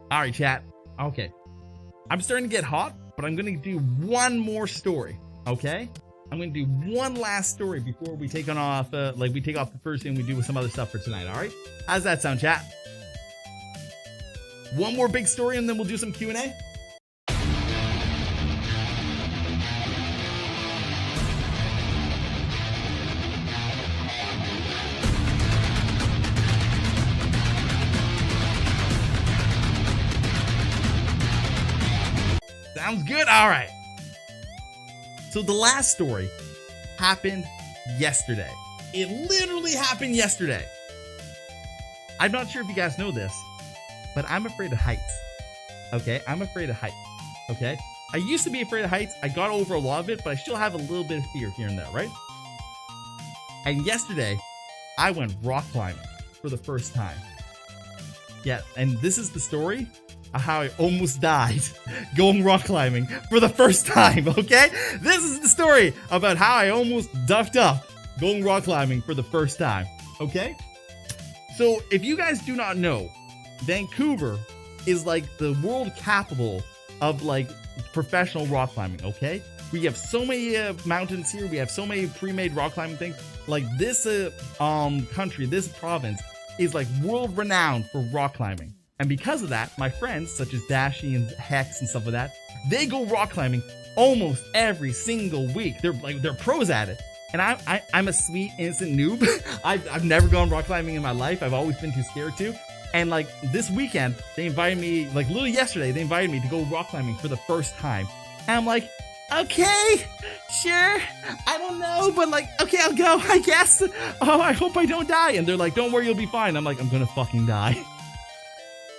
All right, chat. Okay. I'm starting to get hot, but I'm going to do one more story. Okay? I'm going to do one last story before we take on off, we take off the first thing we do with some other stuff for tonight. All right? How's that sound, chat? One more big story and then we'll do some Q&A. Sounds good. All right. So the last story happened yesterday. It literally happened yesterday. I'm not sure if you guys know this, but I'm afraid of heights. Okay, I'm afraid of heights. Okay, I used to be afraid of heights. I got over a lot of it, but I still have a little bit of fear here and there, right? And yesterday, I went rock climbing for the first time. Yeah, and this is the story of how I almost died going rock climbing for the first time, okay? This is the story about how I almost ducked up going rock climbing for the first time, okay? So if you guys do not know, Vancouver is like the world capital of like professional rock climbing, okay? We have so many mountains here. We have so many pre-made rock climbing things. Like this country, this province is like world renowned for rock climbing. And because of that, my friends such as Dashy and Hex and stuff like that, they go rock climbing almost every single week. They're pros at it. And I'm a sweet innocent noob. I've never gone rock climbing in my life. I've always been too scared to. And like this weekend, they invited me, like literally yesterday, they invited me to go rock climbing for the first time. And I'm like, okay, sure, I don't know, but like, okay, I'll go, I guess. Oh, I hope I don't die. And they're like, don't worry, you'll be fine. I'm like, I'm gonna fucking die.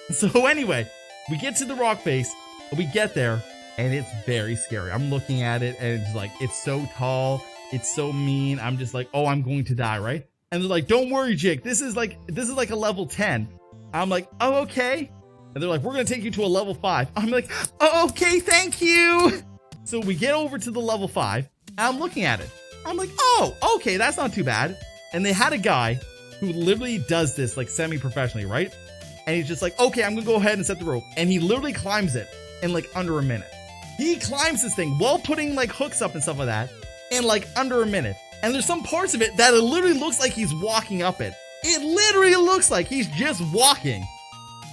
So anyway, we get to the rock face, we get there, and it's very scary. I'm looking at it, and it's like, it's so tall, it's so mean. I'm just like, oh, I'm going to die, right? And they're like, don't worry, Jake, this is like a level 10. I'm like, oh, okay. And they're like, we're gonna take you to a level 5. I'm like, oh, okay, thank you. So we get over to the level 5, and I'm looking at it. I'm like, oh, okay, that's not too bad. And they had a guy who literally does this like semi-professionally, right? And he's just like, okay, I'm gonna go ahead and set the rope. And he literally climbs it in like under a minute. He climbs this thing while putting like hooks up and stuff like that in like under a minute. And there's some parts of it that it literally looks like he's walking up it. It literally looks like he's just walking.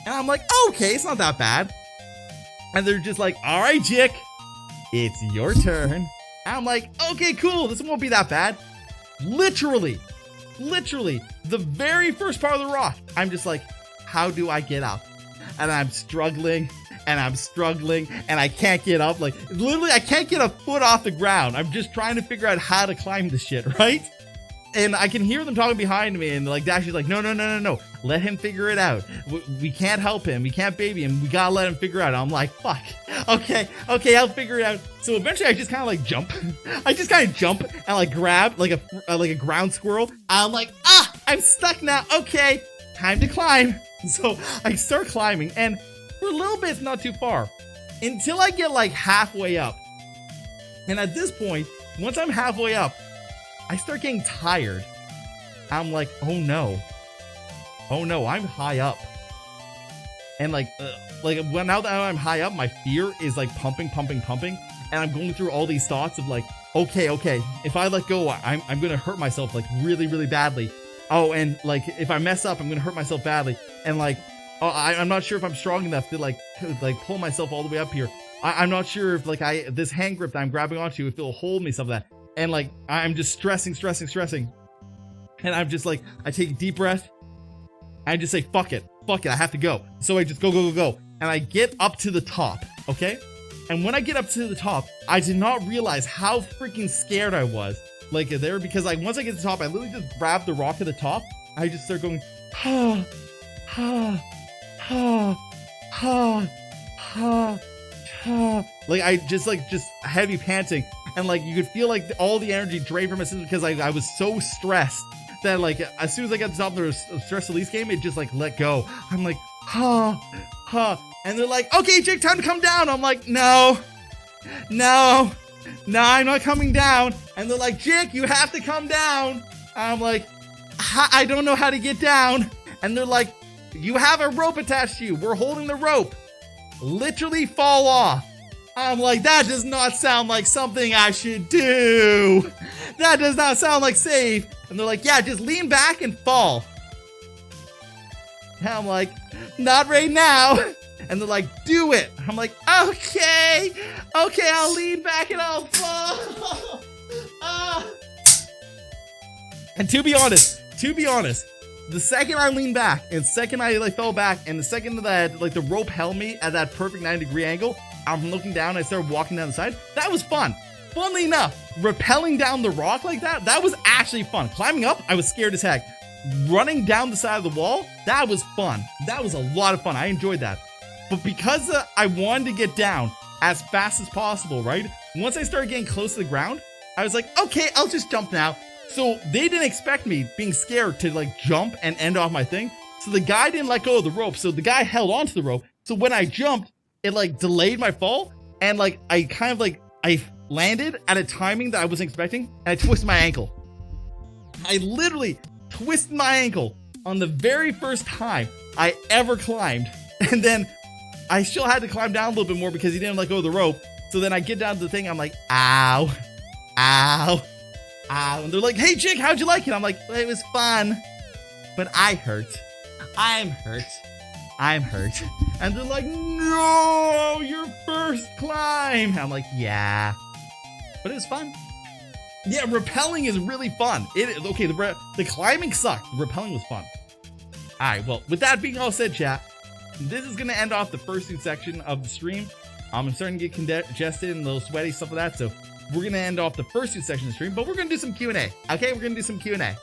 And I'm like, okay, it's not that bad. And they're just like, all right, Jick, it's your turn. And I'm like, okay, cool, this won't be that bad. Literally, the very first part of the rock, I'm just like, how do I get up? And I'm struggling, and I can't get up. Like, literally, I can't get a foot off the ground. I'm just trying to figure out how to climb this shit, right? And I can hear them talking behind me, and like Dashy's like, no, let him figure it out. We can't help him, we can't baby him, we gotta let him figure it out. I'm like, fuck, okay, I'll figure it out. So eventually I just kind of like jump. And like grab like a ground squirrel. I'm like, I'm stuck now, okay, time to climb. So I start climbing, and for a little bit it's not too far until I get like halfway up. And at this point, once I'm halfway up, I start getting tired. I'm like, oh no, I'm high up. And like now that I'm high up, my fear is like pumping. And I'm going through all these thoughts of like, okay, if I let go, I'm gonna hurt myself like really badly. Oh, and like if I mess up, I'm gonna hurt myself badly. And like, oh, I'm not sure if I'm strong enough to like pull myself all the way up here. I'm not sure if like this hand grip that I'm grabbing onto, if it'll hold me, some of that. And like, I'm just stressing. And I'm just like, I take a deep breath. I just say, fuck it, I have to go. So I just go. And I get up to the top, okay? And when I get up to the top, I did not realize how freaking scared I was. Like there, because like once I get to the top, I literally just grab the rock at the top. I just start going, like I just heavy panting, and like you could feel like all the energy drain from my system because I was so stressed that like as soon as I got to the top of the stress release game, it just like let go. I'm like, and they're like, okay, Jake, time to come down. I'm like, no, I'm not coming down. And they're like, Jake, you have to come down. I'm like, I don't know how to get down. And they're like, You have a rope attached to you. We're holding the rope. Literally fall off. I'm like, that does not sound like something I should do. That does not sound like safe. And they're like, yeah, just lean back and fall. And I'm like, not right now. And they're like, do it. I'm like, okay, I'll lean back and I'll fall. And to be honest, the second I leaned back and second I like fell back and the second that like the rope held me at that perfect 90-degree angle, I'm looking down, I started walking down the side. That was fun. Funnily enough, rappelling down the rock like that was actually fun. Climbing up, I was scared as heck. Running down the side of the wall, that was fun. That was a lot of fun. I enjoyed that. But because I wanted to get down as fast as possible, right? Once I started getting close to the ground, I was like, okay, I'll just jump now. So they didn't expect me being scared to like jump and end off my thing. So the guy didn't let go of the rope. So the guy held onto the rope. So when I jumped, it like delayed my fall. And like, I landed at a timing that I wasn't expecting. And I twisted my ankle. I literally twisted my ankle on the very first time I ever climbed. And then I still had to climb down a little bit more because he didn't let go of the rope. So then I get down to the thing. I'm like, ow, ow. And they're like, hey, Jake, how'd you like it? I'm like, well, it was fun, but I'm hurt. And they're like, no, your first climb. I'm like, yeah, but it was fun. Yeah, rappelling is really fun. Okay, the climbing sucked. The rappelling was fun. All right, well, with that being all said, chat, this is going to end off the fursuit section of the stream. I'm starting to get congested and a little sweaty, stuff like that, so we're going to end off the fursuit section of the stream, but we're going to do some Q&A. Okay, we're going to do some Q&A.